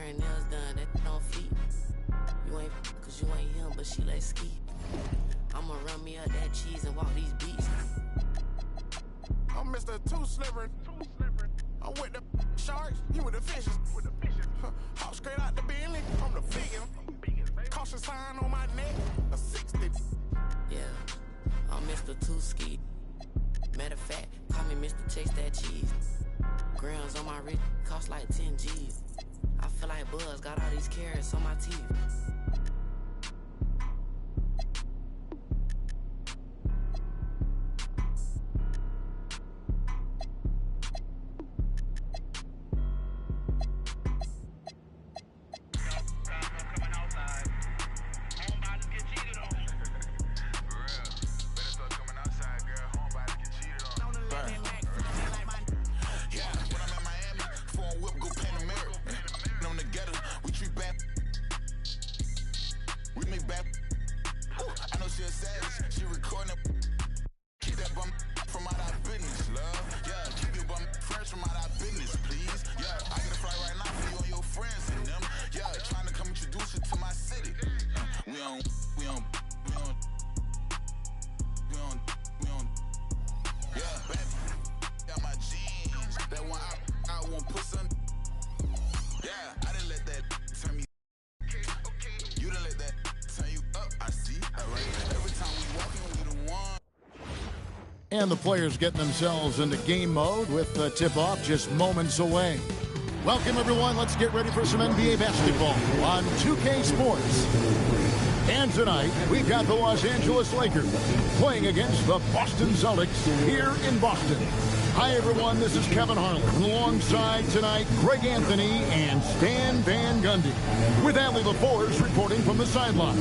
her nails done, that on feet. You ain't cause you ain't him, but she like ski. I'ma run me up that cheese and walk these beats. I'm Mr. Two Slipper. I'm with the sharks, you with the fishes. Hop straight out the Bentley, I'm the biggest. Caution sign on my neck, a 60. Yeah, I'm Mr. Two Ski. Matter of fact, call me Mr. Chase That Cheese. Grams on my wrist cost like 10 G's. I feel like Buzz got all these carrots on my teeth. And the players getting themselves into game mode with the tip-off just moments away. Welcome, everyone. Let's get ready for some NBA basketball on 2K Sports. And tonight, we've got the Los Angeles Lakers playing against the Boston Celtics here in Boston. Hi, everyone. This is Kevin Harlan. Alongside tonight, Greg Anthony and Stan Van Gundy. With Allie LaForce reporting from the sideline.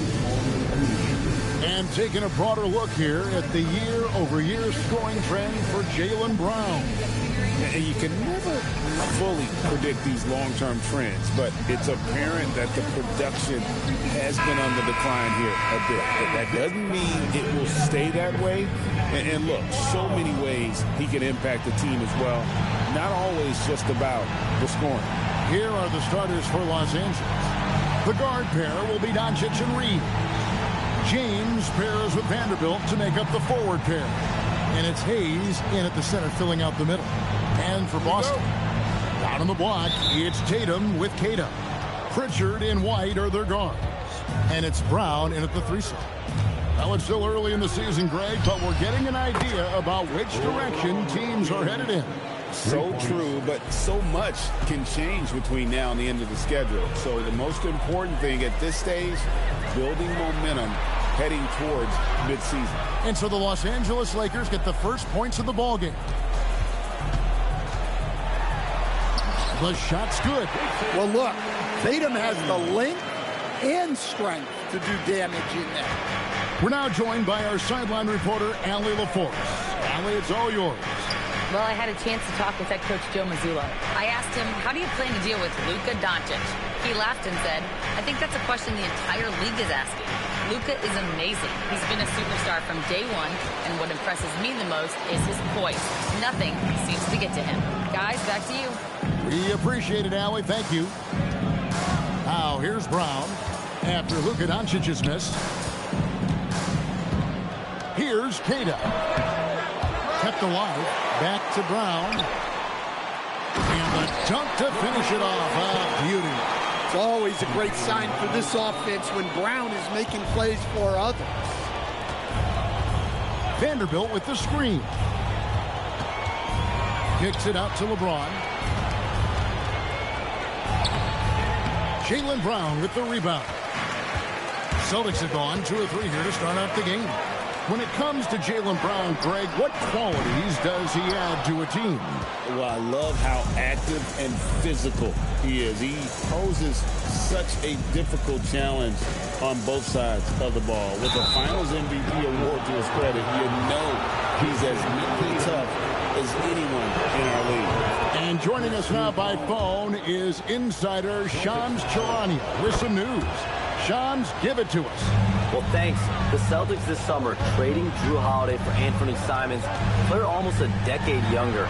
And taking a broader look here at the year-over-year scoring trend for Jaylen Brown. And you can never fully predict these long-term trends, but it's apparent that the production has been on the decline here a bit. But that doesn't mean it will stay that way. And look, so many ways he can impact the team as well. Not always just about the scoring. Here are the starters for Los Angeles. The guard pair will be Doncic and Reed. James pairs with Vanderbilt to make up the forward pair. And it's Hayes in at the center filling out the middle. And for Boston, down on the block, it's Tatum with Kata. Pritchard and White are their guards. And it's Brown in at the 3 slot. Well, it's still early in the season, Greg, but we're getting an idea about which direction teams are headed in. So true, but so much can change between now and the end of the schedule. So the most important thing at this stage, building momentum heading towards midseason. And so the Los Angeles Lakers get the first points of the ballgame. The shot's good. Well, look, Tatum has the length and strength to do damage in there. We're now joined by our sideline reporter, Allie LaForce. Allie, it's all yours. Well, I had a chance to talk with head coach Joe Mazzulla. I asked him, how do you plan to deal with Luka Doncic? He laughed and said, I think that's a question the entire league is asking. Luka is amazing. He's been a superstar from day one, and what impresses me the most is his poise. Nothing seems to get to him. Guys, back to you. We appreciate it, Allie. Thank you. Now, here's Brown after Luka Doncic's miss. Here's Kata. Kept alive. Back to Brown. And the dunk to finish it off. Ah, beauty. It's always a great sign for this offense when Brown is making plays for others. Vanderbilt with the screen. Kicks it out to LeBron. Jaylen Brown with the rebound. Celtics have gone 2 or 3 here to start out the game. When it comes to Jaylen Brown, Greg, what qualities does he add to a team? Well, I love how active and physical he is. He poses such a difficult challenge on both sides of the ball. With the Finals MVP award to his credit, you know he's as mentally tough as anyone in our league. And joining us now by phone is insider Shams Charania with some news. Shams, give it to us. Well, thanks. The Celtics this summer trading Drew Holiday for Anthony Simons, a player almost a decade younger.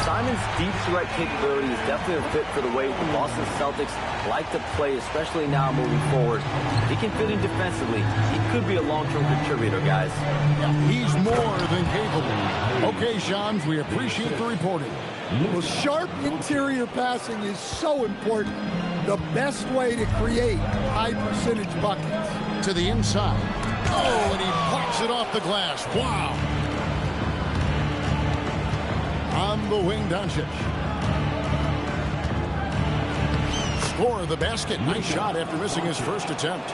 Simons' deep threat capability is definitely a fit for the way the Boston Celtics like to play, especially now moving forward. If he can fit in defensively, he could be a long-term contributor, guys. He's more than capable. Okay, Shams, we appreciate the reporting. Well, sharp interior passing is so important. The best way to create high-percentage buckets. To the inside. Oh, and he pops it off the glass. Wow. On the wing, Doncic. Score the basket. Nice shot after missing his first attempt.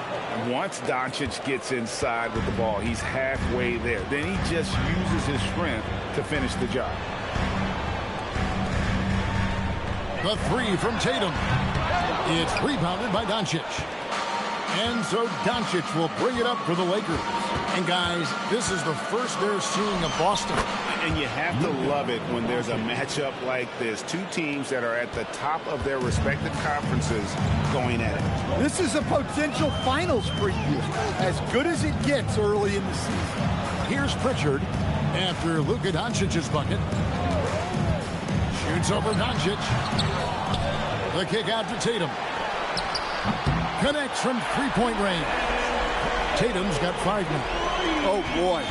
Once Doncic gets inside with the ball, he's halfway there. Then he just uses his strength to finish the job. The three from Tatum. It's rebounded by Doncic. And so Doncic will bring it up for the Lakers. And guys, this is the first they're seeing of Boston. And you have to love it when there's a matchup like this. Two teams that are at the top of their respective conferences going at it. This is a potential finals preview. As good as it gets early in the season. Here's Pritchard after Luka Doncic's bucket. Shoots over Doncic. The kick out to Tatum. Connects from three-point range. Tatum's got 5 minutes. Oh, boy.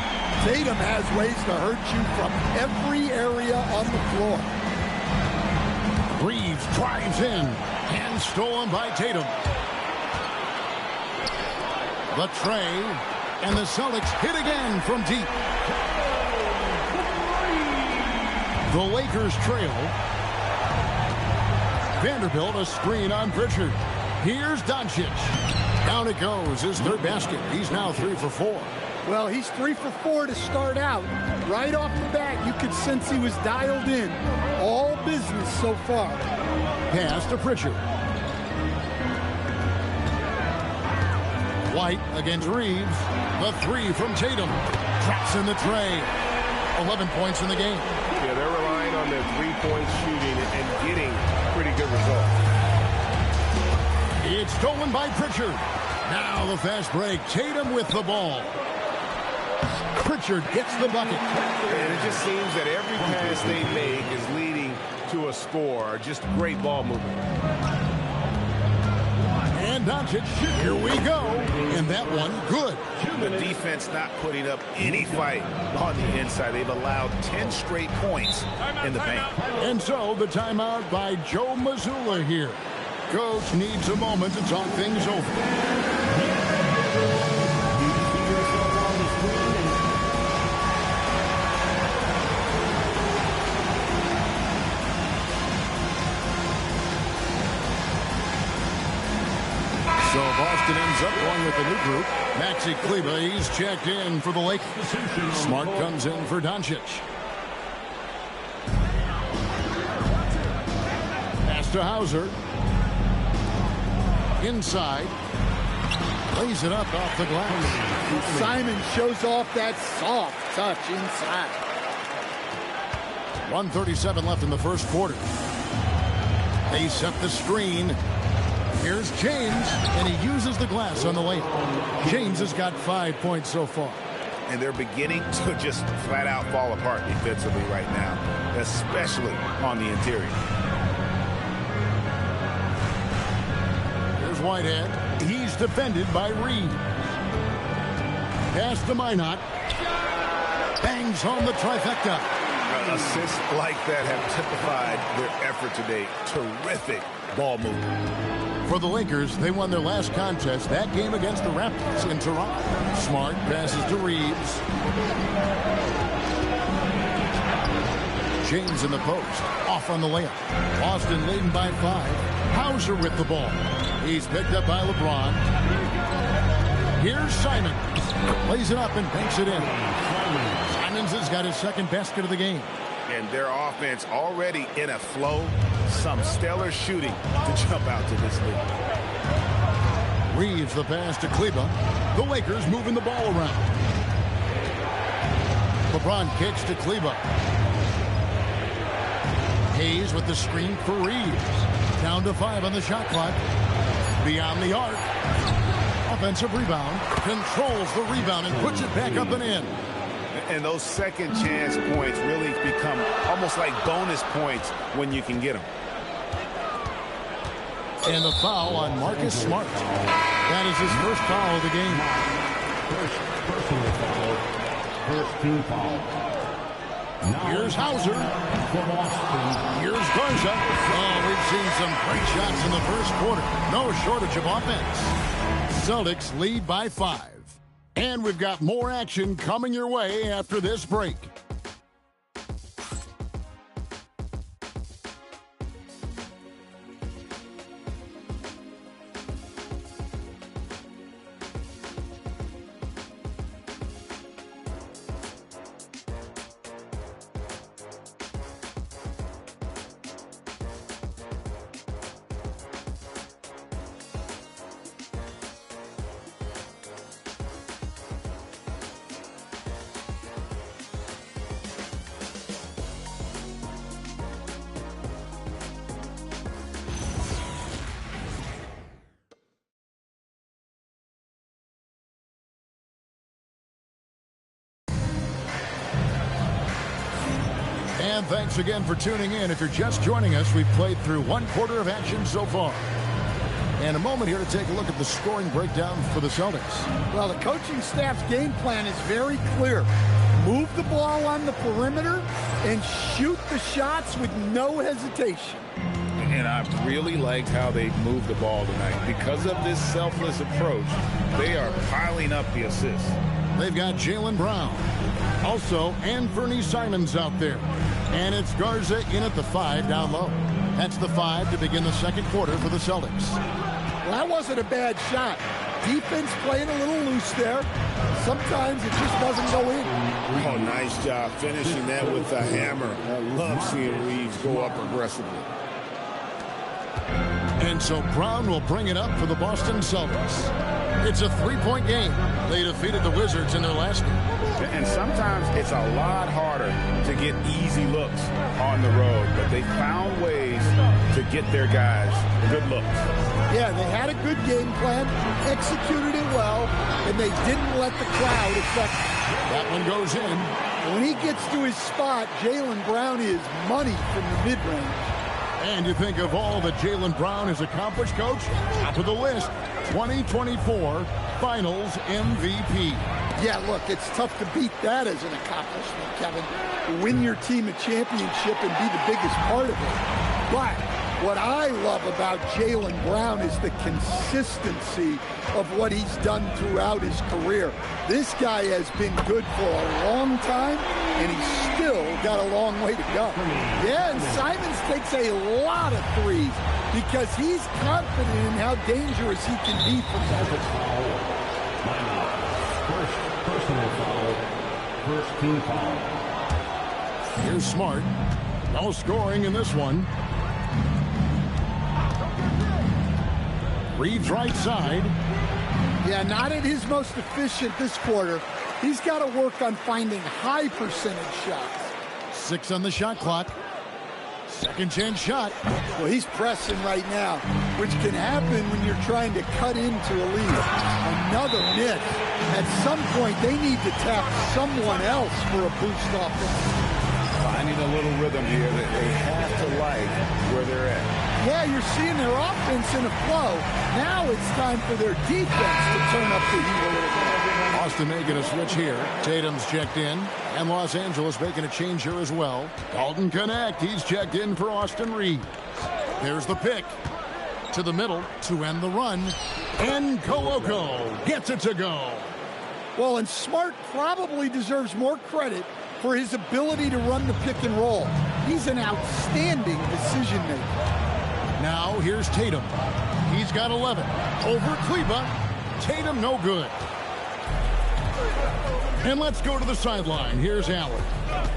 Tatum has ways to hurt you from every area on the floor. Reeves drives in. And stolen by Tatum. The tray. And the Celtics hit again from deep. The Lakers trail. Vanderbilt a screen on Pritchard. Here's Doncic. Down it goes. His third basket. He's now 3 for 4. Well, he's 3 for 4 to start out. Right off the bat, you could sense he was dialed in. All business so far. Pass to Pritchard. White against Reeves. The 3 from Tatum. Traps in the tray. 11 points in the game. Yeah, they're relying on their three-point shooting and getting pretty good results. It's stolen by Pritchard. Now the fast break. Tatum with the ball. Pritchard gets the bucket. And it just seems that every pass they make is leading to a score. Just great ball movement. And Doncic, here we go. And that one, good. The defense not putting up any fight on the inside. They've allowed 10 straight points in the paint. And so the timeout by Joe Mazzulla here. Coach needs a moment to talk things over. So Boston ends up going with the new group. Maxi Kleber, he's checked in for the Lakers. Smart comes in for Doncic. Pass to Hauser. Inside. Lays it up off the glass. Simon shows off that soft touch inside. 1:37 left in the first quarter. They set the screen. Here's James, and he uses the glass on the layup. James has got 5 points so far. And they're beginning to just flat out fall apart defensively right now, especially on the interior. Here's Whitehead. He's defended by Reed. Pass to Minot. Bangs home the trifecta. Assists like that have typified their effort today. Terrific ball movement. For the Lakers, they won their last contest, that game against the Raptors in Toronto. Smart passes to Reeves. James in the post. Off on the layup. Boston leading by 5. Hauser with the ball. He's picked up by LeBron. Here's Simon. Lays it up and banks it in. Simons has got his second basket of the game. And their offense already in a flow. Some stellar shooting to jump out to this lead. Reeves the pass to Kleber. The Lakers moving the ball around. LeBron kicks to Kleber. Hayes with the screen for Reeves. Down to 5 on the shot clock. Beyond the arc. offensive rebound, controls the rebound and puts it back up and in. And those second chance points really become almost like bonus points when you can get them. And the foul on Marcus Smart. That is his first foul of the game. Personal foul. First team foul. Here's Hauser. Here's Garza. Oh, we've seen some great shots in the first quarter. No shortage of offense. Celtics lead by 5. And we've got more action coming your way after this break. And thanks again for tuning in. If you're just joining us, we've played through one quarter of action so far. And a moment here to take a look at the scoring breakdown for the Celtics. Well, the coaching staff's game plan is very clear. Move the ball on the perimeter and shoot the shots with no hesitation. And I really liked how they moved the ball tonight. Because of this selfless approach, they are piling up the assists. They've got Jaylen Brown. Also, Anthony Simons out there. And it's Garza in at the 5 down low. That's the 5 to begin the second quarter for the Celtics. Well, that wasn't a bad shot. Defense playing a little loose there. Sometimes it just doesn't go in. Oh, nice job finishing that with a hammer. I love seeing Reeves go up aggressively. And so Brown will bring it up for the Boston Celtics. It's a 3-point game. They defeated the Wizards in their last game. And sometimes it's a lot harder to get easy looks on the road, but they found ways to get their guys good looks. Yeah, they had a good game plan, executed it well, and they didn't let the crowd affect them. That one goes in. When he gets to his spot, Jaylen Brown is money from the mid-range. And you think of all that Jaylen Brown has accomplished, Coach? Top of the list, 2024 Finals MVP. Yeah, look, it's tough to beat that as an accomplishment, Kevin. To win your team a championship and be the biggest part of it. But what I love about Jaylen Brown is the consistency of what he's done throughout his career. This guy has been good for a long time, and he's still got a long way to go. Yeah, and Simons takes a lot of threes because he's confident in how dangerous he can be from that. Personal foul. First team foul. Here's Smart. No scoring in this one. Reeves right side. Yeah, not at his most efficient this quarter. He's got to work on finding high percentage shots. 6 on the shot clock. Second chance shot. Well, he's pressing right now, which can happen when you're trying to cut into a lead. Another miss. At some point, they need to tap someone else for a boost offense. Finding a little rhythm here that they have to like where they're at. Yeah, you're seeing their offense in a flow. Now it's time for their defense to turn up the heat a little bit. Austin making a switch here. Tatum's checked in. And Los Angeles making a change here as well. Dalton Connect, he's checked in for Austin Reeves. There's the pick. To the middle to end the run. And Koloko gets it to go. Well, and Smart probably deserves more credit for his ability to run the pick and roll. He's an outstanding decision maker. Now here's Tatum. He's got 11. Over Kleba. Tatum no good. And let's go to the sideline. Here's Allen.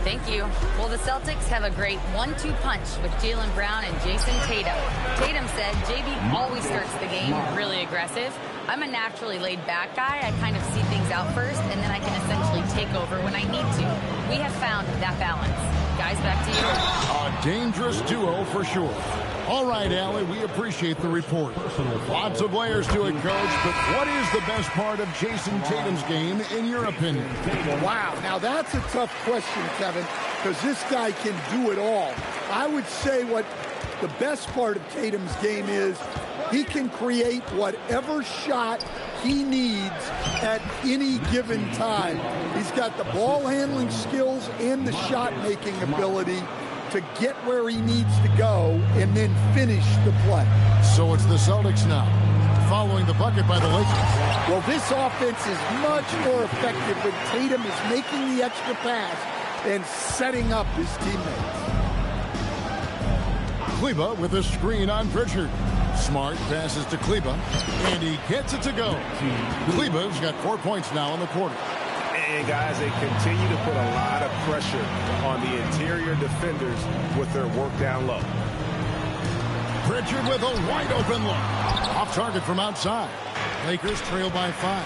Thank you. Well, the Celtics have a great 1-2 punch with Jaylen Brown and Jason Tatum. Tatum said JB always starts the game really aggressive. I'm a naturally laid-back guy. I kind of see things out first, and then I can essentially take over when I need to. We have found that balance. Guys, back to you. A dangerous duo for sure. All right, Allie, we appreciate the report. Lots of layers to it, Coach, but what is the best part of Jason Tatum's game, in your opinion? Wow, now that's a tough question, Kevin, because this guy can do it all. I would say what the best part of Tatum's game is he can create whatever shot he needs at any given time. He's got the ball handling skills and the shot making ability to get where he needs to go and then finish the play. So it's the Celtics now, following the bucket by the Lakers. Well, this offense is much more effective when Tatum is making the extra pass and setting up his teammates. Kleber with a screen on Pritchard. Smart passes to Kleber, and he gets it to go. Kleber's got 4 points now in the quarter. And, guys, they continue to put a lot of pressure on the interior defenders with their work down low. Pritchard with a wide-open look. Off target from outside. Lakers trail by 5.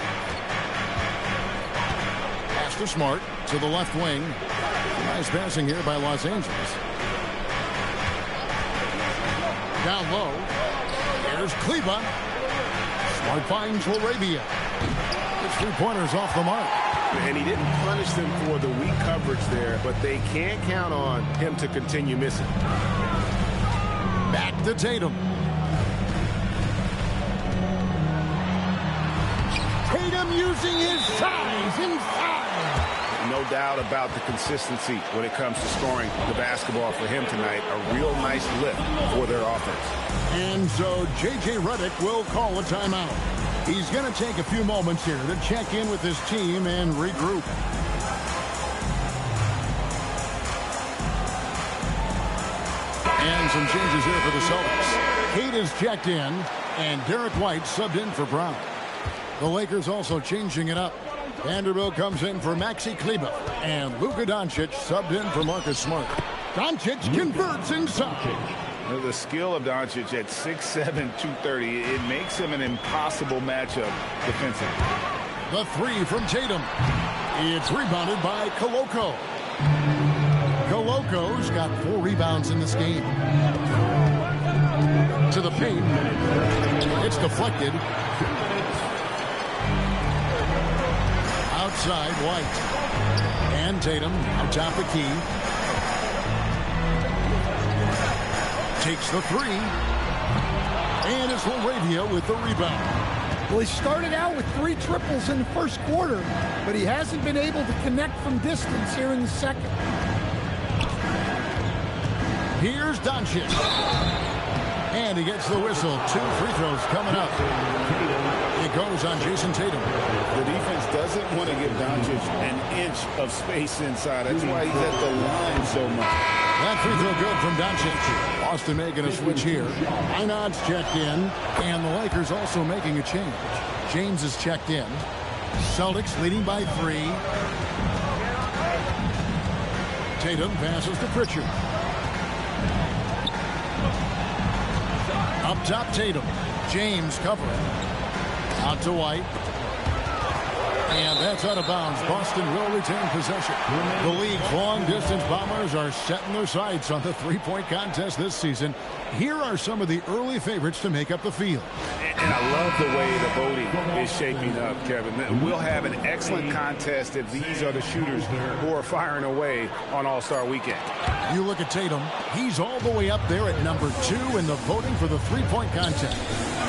Pass to Smart to the left wing. Nice passing here by Los Angeles. Down low. Here's Kleber. Smart finds Laravia. It's 3-pointers off the mark. And he didn't punish them for the weak coverage there, but they can't count on him to continue missing. Back to Tatum. Tatum using his size inside. No doubt about the consistency when it comes to scoring the basketball for him tonight. A real nice lift for their offense. And so J.J. Redick will call a timeout. He's going to take a few moments here to check in with his team and regroup. And some changes here for the Celtics. Kate is checked in, and Derek White subbed in for Brown. The Lakers also changing it up. Vanderbilt comes in for Maxi Kleber, and Luka Doncic subbed in for Marcus Smart. Doncic converts inside. The skill of Doncic at 6'7", 230, it makes him an impossible matchup defensively. The three from Tatum. It's rebounded by Koloko. Koloko's got 4 rebounds in this game. To the paint. It's deflected. Outside, White. And Tatum on top of key. Takes the 3. And it's Laravia with the rebound. Well, he started out with 3 triples in the first quarter, but he hasn't been able to connect from distance here in the second. Here's Doncic. And he gets the whistle. 2 free throws coming up. It goes on Jason Tatum. The defense doesn't want to give Doncic an inch of space inside. That's why he's at the line so much. That free throw good from Doncic. Boston making a switch here. Einad's checked in, and the Lakers also making a change. James is checked in. Celtics leading by 3. Tatum passes to Pritchard. Up top, Tatum. James covering. Out to White. And that's out of bounds. Boston will retain possession. The league's long-distance Bombers are setting their sights on the three-point contest this season. Here are some of the early favorites to make up the field. And I love the way the voting is shaping up, Kevin. We'll have an excellent contest if these are the shooters who are firing away on All-Star Weekend. You look at Tatum. He's all the way up there at number 2 in the voting for the three-point contest.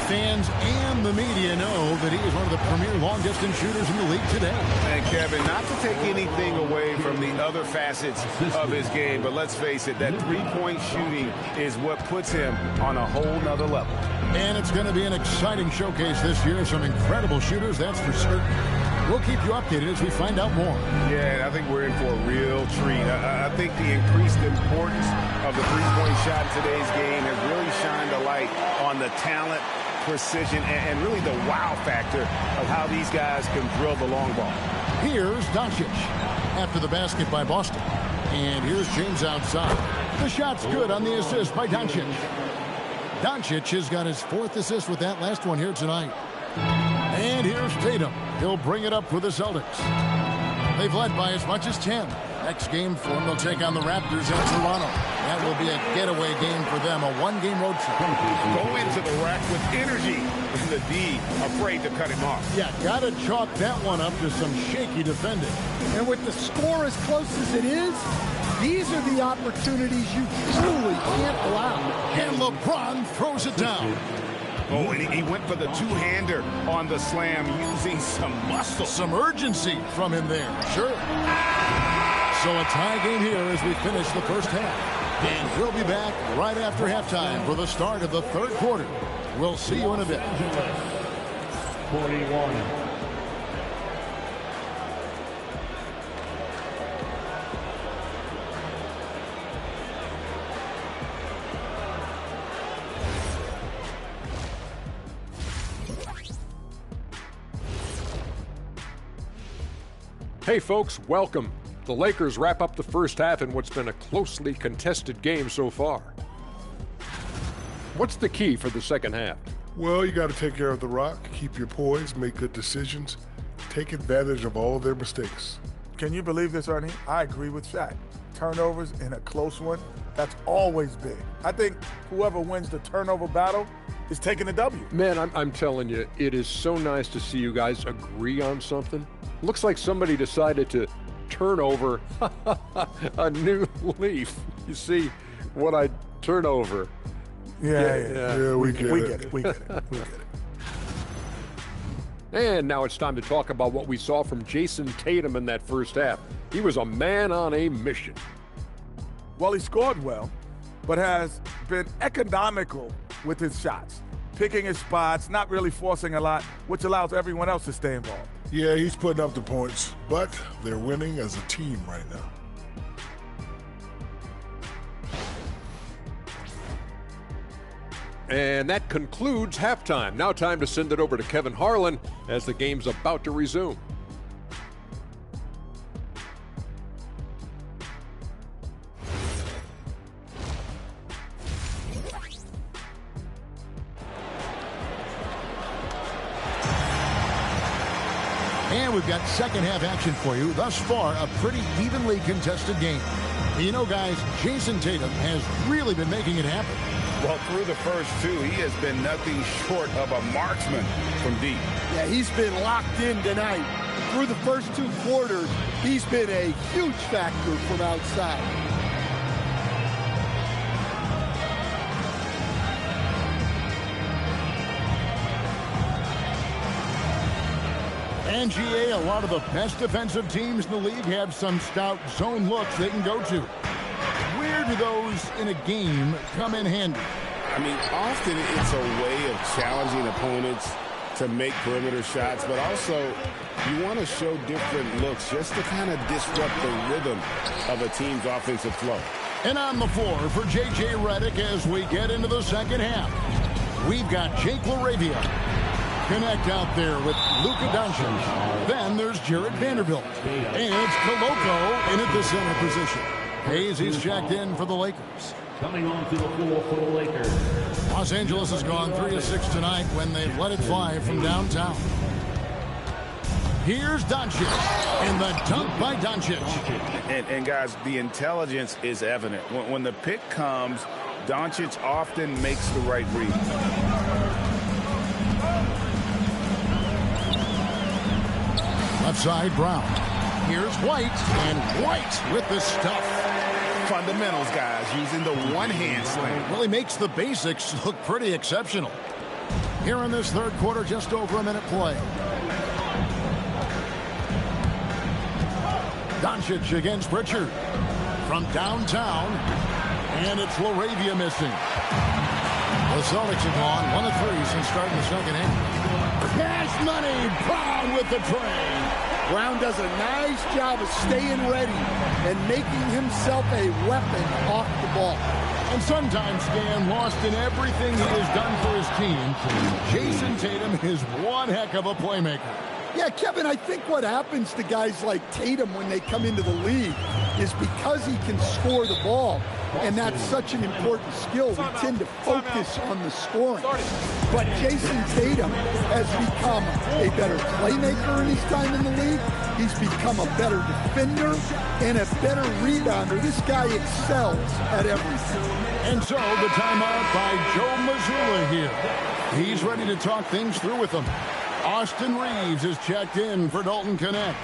Fans and the media know that he is one of the premier long-distance shooters in the league today. And Kevin, not to take anything away from the other facets of his game, but let's face it, that three-point shooting is what puts him on a whole nother level. And it's going to be an exciting showcase this year. Some incredible shooters, that's for certain. We'll keep you updated as we find out more. Yeah, I think we're in for a real treat. I think the increased importance of the three-point shot in today's game has really shined a light on the talent, precision, and really the wow factor of how these guys can drill the long ball. Here's Doncic after the basket by Boston. And here's James outside. The shot's good on the assist by Doncic. Doncic has got his 4th assist with that last one here tonight. And here's Tatum. He'll bring it up for the Celtics. They've led by as much as 10. Next game for them, they'll take on the Raptors in Toronto. That will be a getaway game for them, a one-game road trip. Go into the rack with energy, and the D afraid to cut him off. Yeah, got to chalk that one up to some shaky defending. And with the score as close as it is, these are the opportunities you truly can't allow. And LeBron throws it down. Oh, and he went for the two-hander on the slam using some muscle. Some urgency from him there. Sure. So a tie game here as we finish the first half. And we'll be back right after halftime for the start of the third quarter. We'll see you in a bit. 41. Hey folks, welcome. The Lakers wrap up the first half in what's been a closely contested game so far. What's the key for the second half? Well, you got to take care of the rock, keep your poise, make good decisions, take advantage of all of their mistakes. Can you believe this, Ernie? I agree with Shaq. Turnovers in a close one, that's always big. I think whoever wins the turnover battle is taking the W. Man, I'm telling you, it is so nice to see you guys agree on something. Looks like somebody decided to turn over a new leaf. You see what I turn over? Yeah, we get it. We get it. And now it's time to talk about what we saw from Jason Tatum in that first half. He was a man on a mission. Well, he scored well, but has been economical with his shots, picking his spots, not really forcing a lot, which allows everyone else to stay involved. Yeah, he's putting up the points, but they're winning as a team right now. And that concludes halftime. Now time to send it over to Kevin Harlan as the game's about to resume. And we've got second half action for you. Thus far, a pretty evenly contested game. You know, guys, Jason Tatum has really been making it happen. Well, through the first two, he has been nothing short of a marksman from deep. Yeah, he's been locked in tonight. Through the first two quarters, he's been a huge factor from outside. And GA, a lot of the best defensive teams in the league have some stout zone looks they can go to. Where do those in a game come in handy? I mean, often it's a way of challenging opponents to make perimeter shots, but also you want to show different looks just to kind of disrupt the rhythm of a team's offensive flow. And on the floor for J.J. Redick as we get into the second half, we've got Jake LaRavia. Connect out there with Luka Doncic. Then there's Jared Vanderbilt. And it's Koloko in at the center position. Hayes, he's checked in for the Lakers. Coming on to the floor for the Lakers. Los Angeles has gone 3 of 6 tonight when they let it fly from downtown. Here's Doncic, and the dunk by Doncic. And guys, the intelligence is evident. When the pick comes, Doncic often makes the right read. Left side, Brown. Here's White, and White with the stuff. Fundamentals, guys, using the one-hand slam. Really makes the basics look pretty exceptional. Here in this third quarter, just over a minute play. Doncic against Pritchard. From downtown, and it's LaRavia missing. The Celtics have gone 1 of 3 since starting the second half. Cash money, Brown with the tray. Brown does a nice job of staying ready and making himself a weapon off the ball. And sometimes, Stan, lost in everything he has done for his team, Jason Tatum is one heck of a playmaker. Yeah, Kevin, I think what happens to guys like Tatum when they come into the league is because he can score the ball, and that's such an important skill. We tend to focus on the scoring. But Jason Tatum has become a better playmaker in his time in the league. He's become a better defender and a better rebounder. This guy excels at everything. And so the timeout by Joe Mazzulla here. He's ready to talk things through with them. Austin Reeves is checked in for Dalton Connect.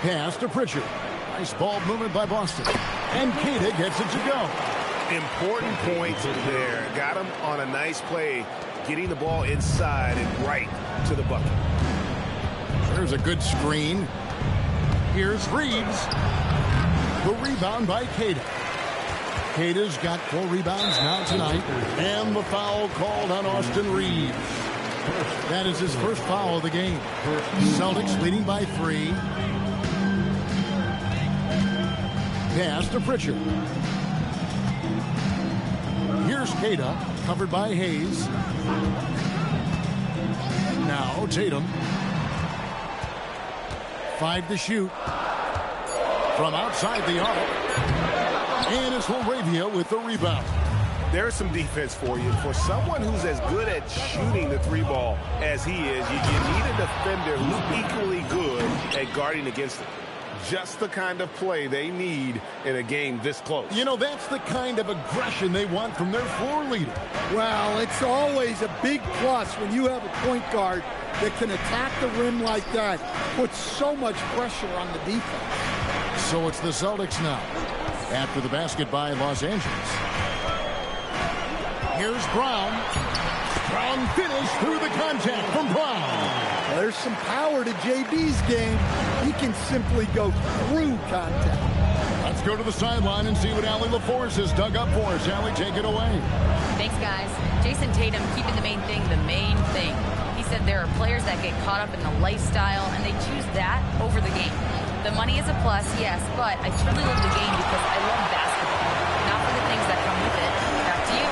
Pass to Pritchard. Nice ball movement by Boston. And Queta gets it to go. Important point there. Got him on a nice play, getting the ball inside and right to the bucket. There's a good screen. Here's Reeves. The rebound by Queta. Queta's got 4 rebounds now tonight. And the foul called on Austin Reeves. That is his first foul of the game. Celtics leading by 3. Pass to Pritchard. Here's Queta, covered by Hayes. Now Tatum. 5 to shoot. From outside the arc. And it's LaRavia with the rebound. There's some defense for you. For someone who's as good at shooting the 3-ball as he is, you need a defender who's equally good at guarding against it. Just the kind of play they need in a game this close. You know, that's the kind of aggression they want from their floor leader. Well, it's always a big plus when you have a point guard that can attack the rim like that. Puts so much pressure on the defense. So it's the Celtics now. After the basket by Los Angeles. Here's Brown. Brown finish through the contact from Brown. Well, there's some power to JB's game. He can simply go through contact. Let's go to the sideline and see what Allie LaForce has dug up for us. Allie, take it away. Thanks, guys. Jason Tatum keeping the main thing the main thing. He said there are players that get caught up in the lifestyle, and they choose that over the game. The money is a plus, yes, but I truly love the game because I love basketball, not for the things that come with it. Back to you.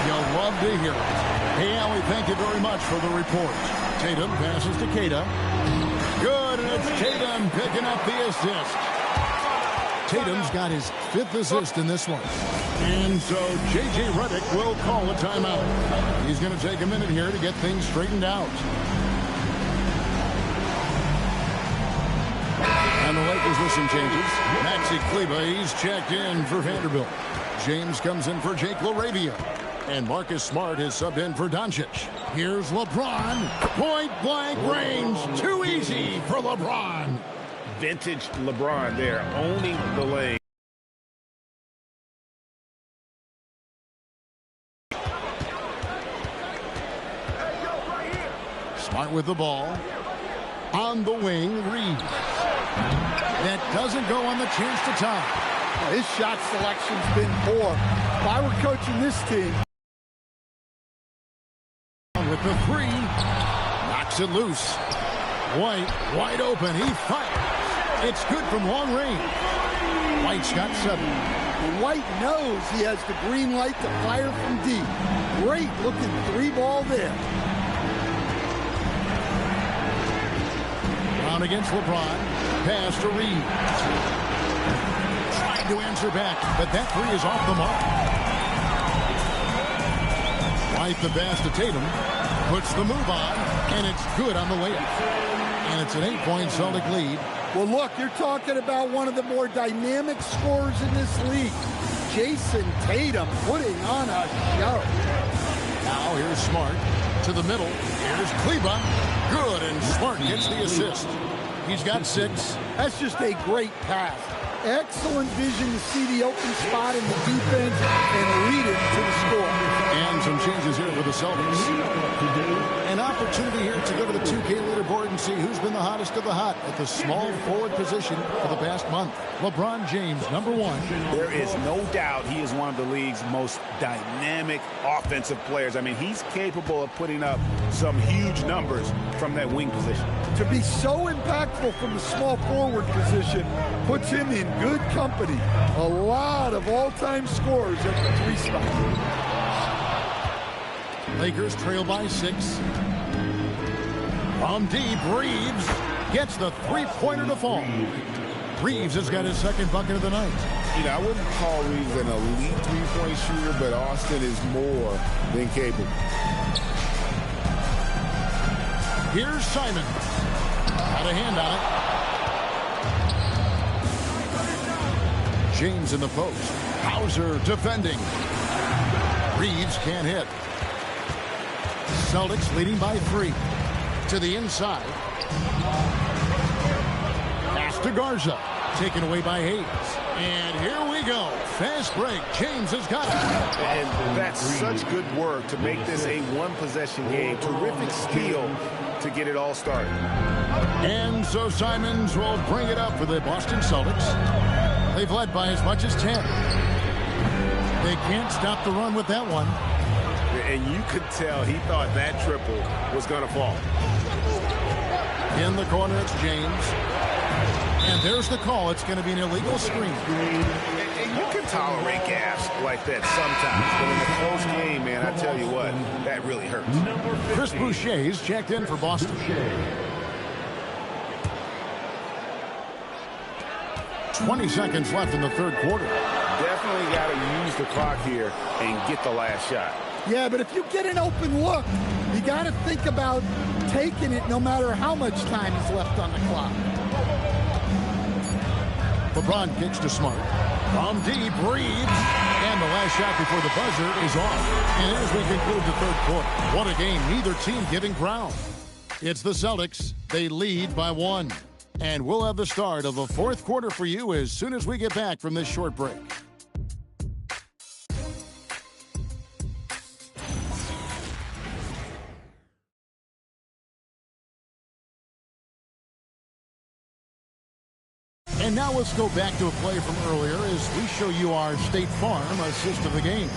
You'll love to hear it. Hey, Allie, thank you very much for the report. Tatum passes to Queta. Good, and it's Tatum picking up the assist. Tatum's got his 5th assist in this one. And so J.J. Redick will call a timeout. He's going to take a minute here to get things straightened out. And the Lakers with some changes. Maxi Kleber, he's checked in for Vanderbilt. James comes in for Jake LaRavia. And Marcus Smart is subbed in for Doncic. Here's LeBron. Point-blank range. Too easy for LeBron. Vintage LeBron there, owning the lane. Smart with the ball. On the wing, Reeves. That doesn't go on the chance to tie. Well, his shot selection's been poor. If I were coaching this team. With the 3. Knocks it loose. White, wide open. He fires. It's good from long range. White's got 7. White knows he has the green light to fire from deep. Great looking 3-ball there. Brown against LeBron. Pass to Reeves. Trying to answer back, but that 3 is off the mark. White the pass to Tatum. Puts the move on, and it's good on the layup. And it's an 8-point Celtic lead. Well, look, you're talking about one of the more dynamic scorers in this league. Jason Tatum putting on a show. Now here's Smart to the middle. Here's Kleber. Good, and Smart gets the assist. He's got 6. That's just a great pass. Excellent vision to see the open spot in the defense and lead it to the score. And some changes here for the Celtics. An opportunity here to go to the 2K leaderboard and see who's been the hottest of the hot at the small forward position for the past month. LeBron James, number 1. There is no doubt he is one of the league's most dynamic offensive players. I mean, he's capable of putting up some huge numbers from that wing position. To be so impactful from the small forward position puts him in good company. A lot of all-time scorers at the 3 spot. Lakers trail by 6. From deep, Reeves gets the 3-pointer to fall. Reeves has got his second bucket of the night. You know, I wouldn't call Reeves an elite three-point shooter, but Austin is more than capable. Here's Simon. Got a hand on it. James in the post. Hauser defending. Reeves can't hit. Celtics leading by 3. To the inside. Pass to Garza. Taken away by Hayes. And here we go. Fast break. James has got it. And that's such good work to make this a one-possession game. Terrific steal to get it all started. And so Simons will bring it up for the Boston Celtics. They've led by as much as 10. They can't stop the run with that one. And you could tell he thought that triple was going to fall. In the corner, it's James. And there's the call. It's going to be an illegal screen. And you can tolerate gaps like that sometimes. But in a close game, man, I tell you what, that really hurts. Chris Boucher's checked in for Boston. 20 seconds left in the third quarter. Definitely got to use the clock here and get the last shot. Yeah, but if you get an open look, you got to think about taking it no matter how much time is left on the clock. LeBron kicks to Smart. From deep, Reeves. And the last shot before the buzzer is off. And as we conclude the third quarter, what a game. Neither team giving ground. It's the Celtics. They lead by 1. And we'll have the start of the fourth quarter for you as soon as we get back from this short break. And now let's go back to a play from earlier as we show you our State Farm assist of the game.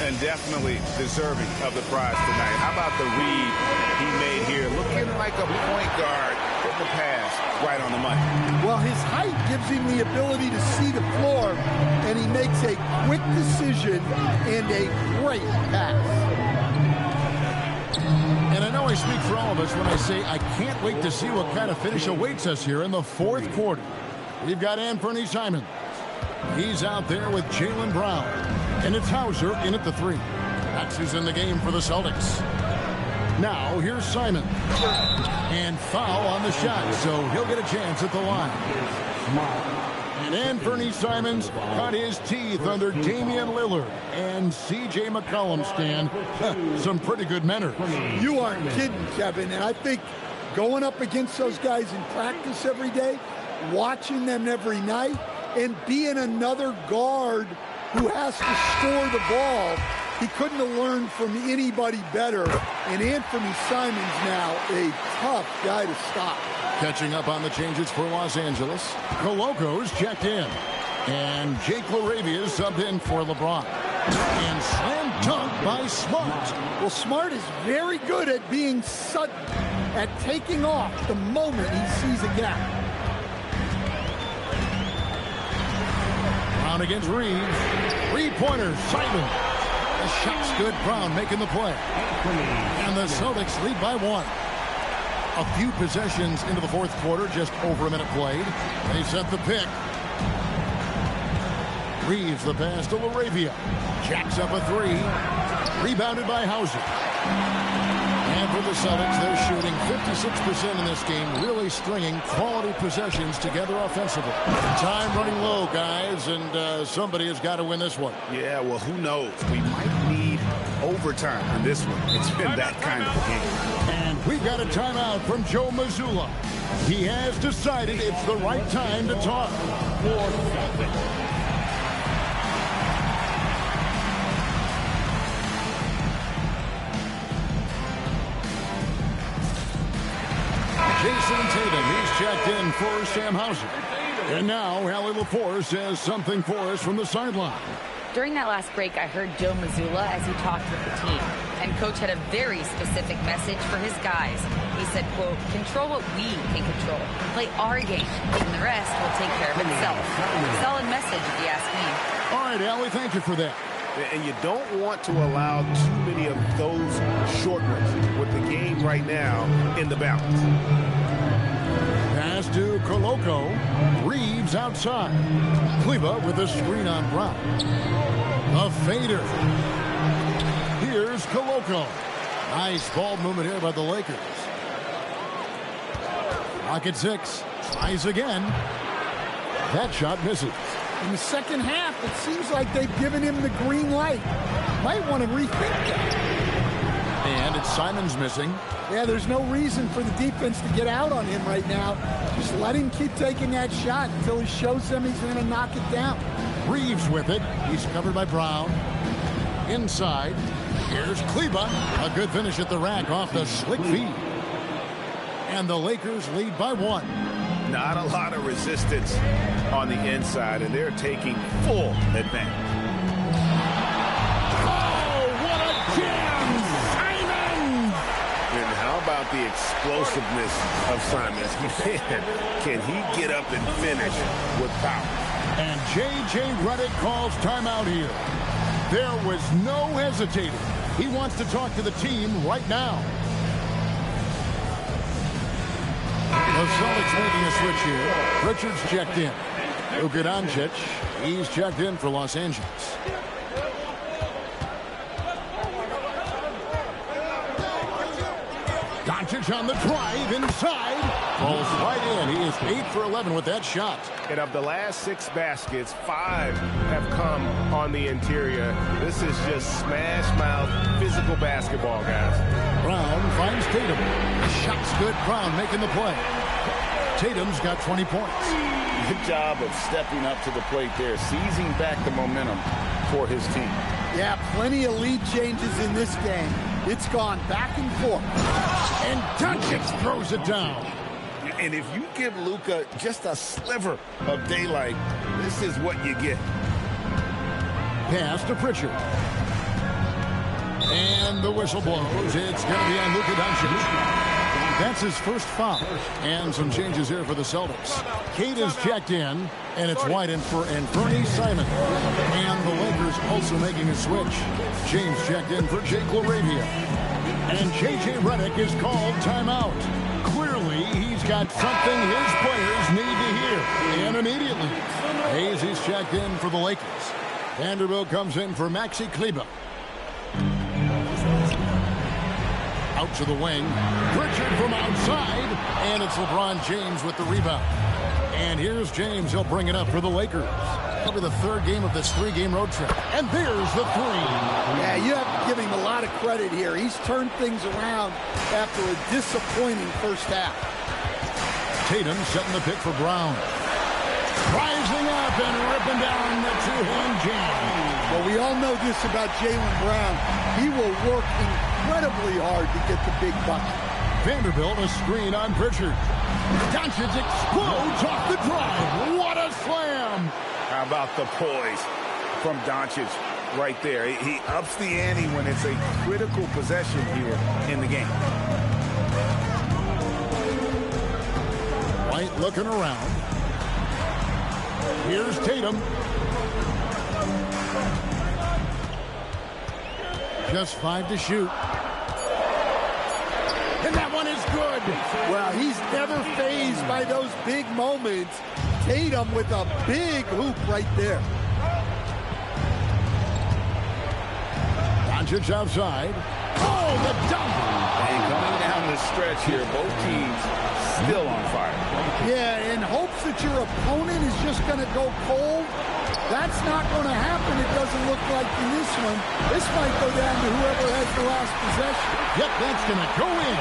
And definitely deserving of the prize tonight. How about the read he made here? Looking like a point guard with the pass right on the money. Well, his height gives him the ability to see the floor, and he makes a quick decision and a great pass. And I know I speak for all of us when I say I can't wait to see what kind of finish awaits us here in the fourth quarter. We've got Anthony Simons. He's out there with Jaylen Brown. And it's Hauser in at the 3. That's who's in the game for the Celtics. Now, here's Simon. And foul on the shot, so he'll get a chance at the line. And Anthony Simons cut his teeth under Damian Lillard and C.J. McCollum, Stan. Some pretty good manners. You aren't kidding, Kevin. And I think going up against those guys in practice every day, watching them every night, and being another guard who has to score the ball, he couldn't have learned from anybody better. And Anthony Simons now a tough guy to stop. Catching up on the changes for Los Angeles. Coloco's checked in. And Jake LaRavia is subbed in for LeBron. And slam dunk by Smart. Well, Smart is very good at being sudden, at taking off the moment he sees a gap. Brown against Reeves. 3-pointer, Simon. The shot's good. Brown making the play. And the Celtics lead by 1. A few possessions into the fourth quarter, just over a minute played. They set the pick. Reeves the pass to LaRavia. Jacks up a 3. Rebounded by Hauser. And for the Celtics, they're shooting 56% in this game, really stringing quality possessions together offensively. Time running low, guys, and somebody has got to win this one. Yeah, well, who knows? We might need overtime in this one. It's been that kind of a game. And we've got a timeout from Joe Mazzulla. He has decided it's the right time to talk. Jason Tatum, he's checked in for Sam Hauser. And now, Allie LaForce has something for us from the sideline. During that last break, I heard Joe Mazzulla as he talked with the team. And Coach had a very specific message for his guys. He said, quote, control what we can control. Play our game, and the rest will take care of itself. Solid message, if you ask me. All right, Allie, thank you for that. And you don't want to allow too many of those short ones with the game right now in the balance. Pass to Koloko. Reeves outside. Kleber with a screen on Brown. A fader. Here's Koloko. Nice ball movement here by the Lakers. Rocket 6. Tries again. That shot misses. In the second half, it seems like they've given him the green light. Might want to rethink that. And it's Simons missing. Yeah, there's no reason for the defense to get out on him right now. Just let him keep taking that shot until he shows them he's going to knock it down. Reeves with it. He's covered by Brown. Inside. Here's Kleber. A good finish at the rack off the slick feed. And the Lakers lead by 1. Not a lot of resistance on the inside, and they're taking full advantage. Oh, what a jam! Simons! And how about the explosiveness of Simons? Man, can he get up and finish with power? And J.J. Redick calls timeout here. There was no hesitating. He wants to talk to the team right now. The Celtics making a switch here. Richards checked in. Luka Doncic, he's checked in for Los Angeles. Doncic on the drive inside. Falls right in. He is 8 for 11 with that shot. And of the last 6 baskets, 5 have come on the interior. This is just smash mouth physical basketball, guys. Brown finds Tatum. Shot's good. Brown making the play. Tatum's got 20 points. Good job of stepping up to the plate there, seizing back the momentum for his team. Yeah, plenty of lead changes in this game. It's gone back and forth. And Doncic throws it down. And if you give Luka just a sliver of daylight, this is what you get. Pass to Pritchard. And the whistle blows. It's going to be on Luka Doncic. That's his first foul. And some changes here for the Celtics. Kate is checked in, and it's White for Anfernee Simons. And the Lakers also making a switch. James checked in for Jake LaRavia. And J.J. Redick is called timeout. Clearly, he's got something his players need to hear. And immediately, Hayes is checked in for the Lakers. Vanderbilt comes in for Maxi Kleber. Out to the wing. Pritchard from outside. And it's LeBron James with the rebound. And here's James. He'll bring it up for the Lakers. Probably the 3rd game of this 3-game road trip. And there's the 3. Yeah, you have to give him a lot of credit here. He's turned things around after a disappointing first half. Tatum setting the pick for Brown. Rising up and ripping down the 2-hand jam. Well, we all know this about Jaylen Brown. He will work incredibly hard to get the big bucket. Vanderbilt a screen on Pritchard. Doncic explodes off the drive. What a slam! How about the poise from Doncic right there? He ups the ante when it's a critical possession here in the game. White looking around. Here's Tatum. Just 5 to shoot. And that one is good. Well, he's never fazed by those big moments. Tatum with a big hoop right there. Doncic outside. Oh, the dunk. And coming down the stretch here, both teams still on fire. Yeah, in hopes that your opponent is just going to go cold. That's not going to happen, it doesn't look like in this one. This might go down to whoever has the last possession. Yep, that's going to go in.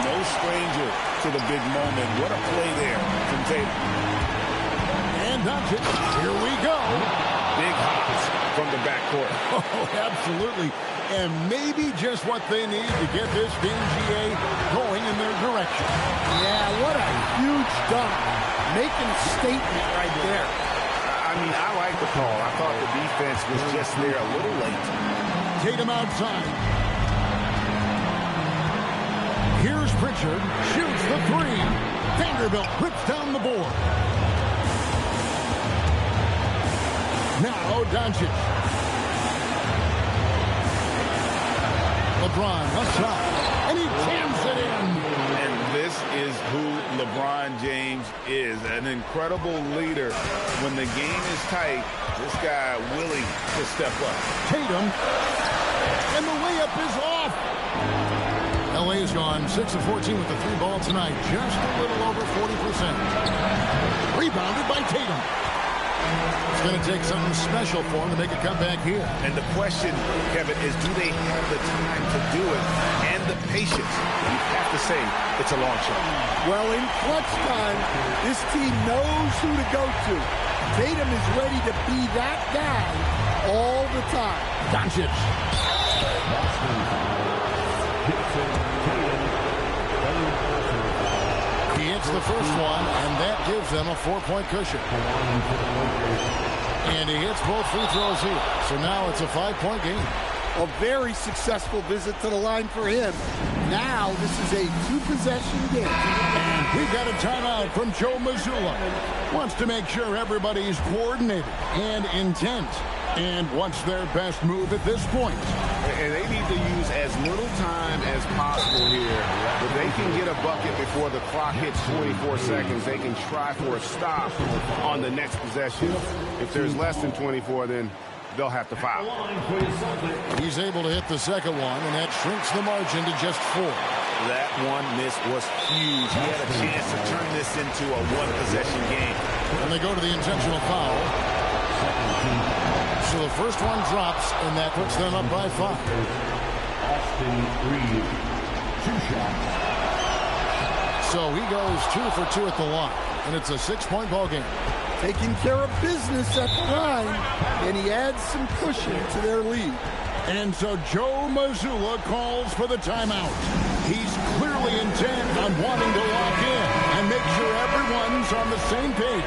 No stranger to the big moment. What a play there from Tatum. And Doncic, here we go. Big hops from the backcourt. Oh, absolutely. And maybe just what they need to get this game, GA, going in their direction. Yeah, what a huge dunk. Making a statement right there. I mean, I like the call. I thought the defense was just there a little late. Tatum outside. Here's Pritchard. Shoots the 3. Vanderbilt rips down the board. Now Doncic. LeBron left side. And he jams it in. And this This is who LeBron James is, an incredible leader. When the game is tight, this guy willing to step up. Tatum, and the layup is off. LA has gone 6 of 14 with the 3 ball tonight, just a little over 40%. Rebounded by Tatum. It's going to take something special for him to make a comeback here. And the question, Kevin, is do they have the time to do it and the patience? You have to say it's a long shot. Well, in clutch time, this team knows who to go to. Tatum is ready to be that guy all the time. Doncic. He hits the first one, and that gives them a 4-point cushion. And he hits both free throws here. So now it's a 5-point game. A very successful visit to the line for him. Now this is a 2-possession game. And we've got a timeout from Joe Mazzulla. Wants to make sure everybody's coordinated and intent. And what's their best move at this point? And they need to use as little time as possible here. If they can get a bucket before the clock hits 24 seconds, they can try for a stop on the next possession. If there's less than 24, then they'll have to foul. He's able to hit the second one, and that shrinks the margin to just 4. That one miss was huge. He had a chance to turn this into a 1-possession game. And they go to the intentional foul. So the first one drops, and that puts them up by 5. Austin Reeves, 2 shots. So he goes 2 for 2 at the line, and it's a 6-point ball game. Taking care of business at the line, and he adds some cushion to their lead. And so Joe Mazzulla calls for the timeout. He's clearly intent on wanting to lock in and make sure everyone's on the same page.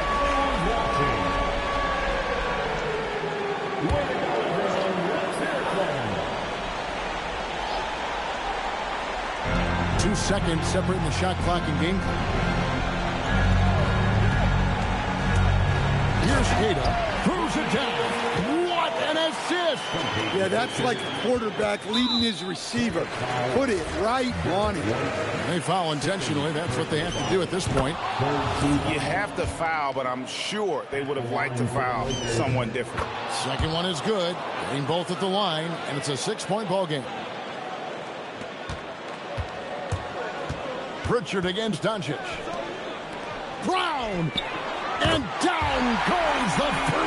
2 seconds separating the shot clock and game clock. Here's Queta, throws it down. What an assist! Yeah, that's like a quarterback leading his receiver. Put it right on him. They foul intentionally. That's what they have to do at this point. You have to foul, but I'm sure they would have liked to foul someone different. Second one is good. Getting both at the line, and it's a 6-point ball game. Pritchard against Doncic. Brown! And down goes the 3!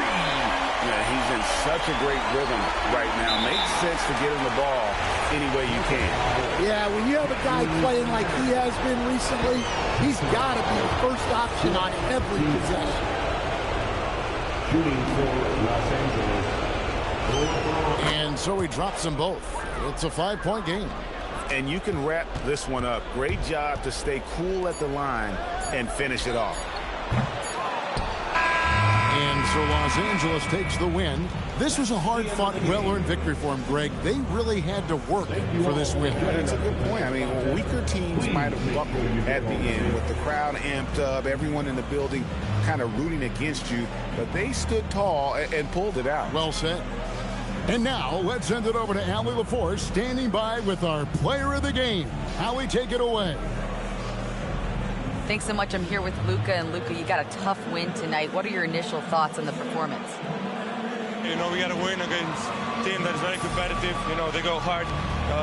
Yeah, he's in such a great rhythm right now. Makes sense to get him the ball any way you can. Yeah, when you have a guy playing like he has been recently, he's got to be the first option on every possession. Shooting for Los Angeles. And so he drops them both. It's a 5-point game. And you can wrap this one up. Great job to stay cool at the line and finish it off. And so Los Angeles takes the win. This was a hard-fought, well-earned victory for them, Greg. They really had to work for this win. That's a good point. I mean, weaker teams might have buckled at the end with the crowd amped up, everyone in the building kind of rooting against you. But they stood tall and pulled it out. Well said. And now, let's send it over to Allie LaForce, standing by with our player of the game. Allie, take it away. Thanks so much. I'm here with Luka. And Luka, you got a tough win tonight. What are your initial thoughts on the performance? You know, we got to win against a team that is very competitive. You know, they go hard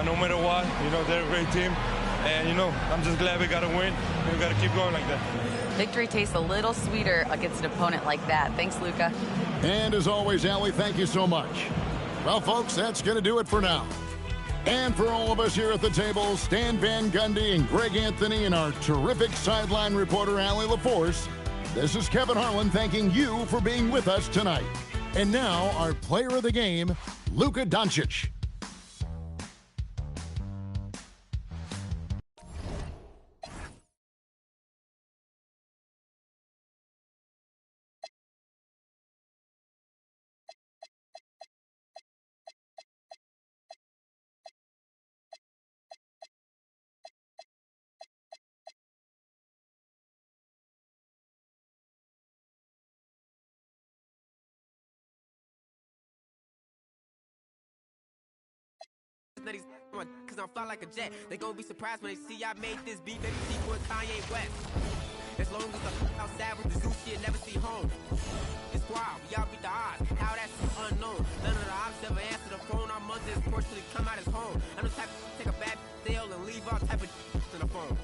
no matter what. You know, they're a great team. And, you know, I'm just glad we got to win. We got to keep going like that. Victory tastes a little sweeter against an opponent like that. Thanks, Luka. And as always, Allie, thank you so much. Well, folks, that's going to do it for now. And for all of us here at the table, Stan Van Gundy and Greg Anthony and our terrific sideline reporter, Allie LaForce, this is Kevin Harlan thanking you for being with us tonight. And now, our player of the game, Luka Doncic. That he's my cause I'm fly like a jet. They gon' be surprised when they see I made this beat, baby T with Kanye West. As long as I'm outside with the zoo shit, never see home. It's wild, we all beat the odds. How that's unknown. None of the ops ever answer the phone. Our month is porch till he come out his home. I'm the type to take a bad deal and leave all type of in the phone.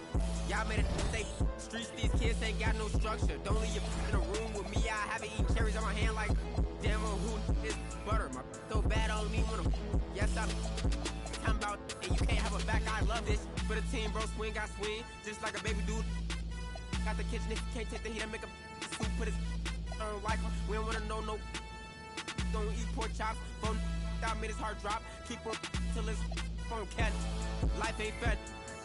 Y'all made it safe. Streets, these kids ain't got no structure. Don't leave your in a room with me. I have it eating cherries on my hand like damn who is butter. My so bad on me when I'm yes I'm talking about and you can't have a back. I love this. For the team, bro, swing, I swing. Just like a baby dude. Got the kitchen if you can't take the heat and make a soup. Put his like we don't wanna know no. Don't eat pork chops. Phone that made his heart drop. Keep on till his phone catch. Life ain't fed.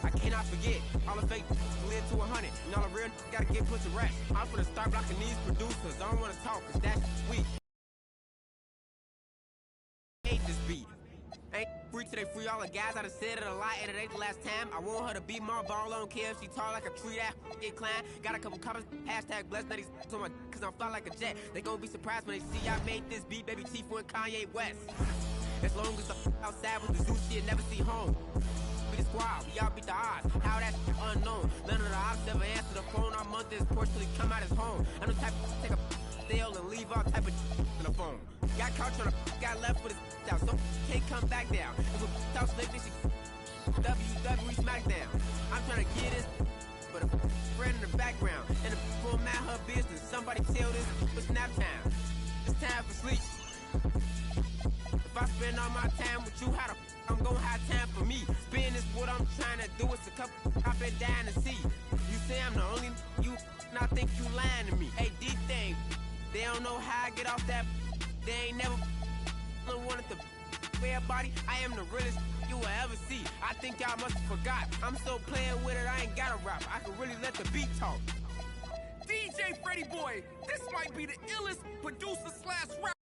I cannot forget. All the fake live to 100. And all the real gotta get put to rest. I'm finna start blocking these producers. I don't wanna talk, cause that's weak. Hate this beat. Ain't free till they free all the guys. I done said it a lot, and it ain't the last time. I want her to be my ball. I don't care if she tall like a tree that get climbed. Got a couple comments, hashtag blessed that he's to my cause I'm fly like a jet. They gon' be surprised when they see I made this beat, baby Chief and Kanye West. As long as I'm outside with the zoo shit, never see home. We the squad, we all beat the odds. How that's unknown. None of the ops ever answer the phone. Our month is porch till he come out his home. I'm the type to take a deal and leave all type of in the phone. Got caught trying to got left with his out, so can't come back down. If a talk slick, this shit WWE SmackDown. I'm trying to get this, but a friend in the background. And the people mad her business. Somebody tell this it's nap time. It's time for sleep. If I spend all my time with you, how the I'm gonna have time for me. Spin is what I'm trying to do. It's a couple I've been dying to see. You say I'm the only you, and I think you lying to me. Hey, D-Thing, they don't know how I get off that. They ain't never wanted to wear a body. I am the realest you will ever see. I think y'all must have forgot. I'm still playing with it, I ain't got a rap. I can really let the beat talk. DJ Freddie Boy, this might be the illest producer/rapper.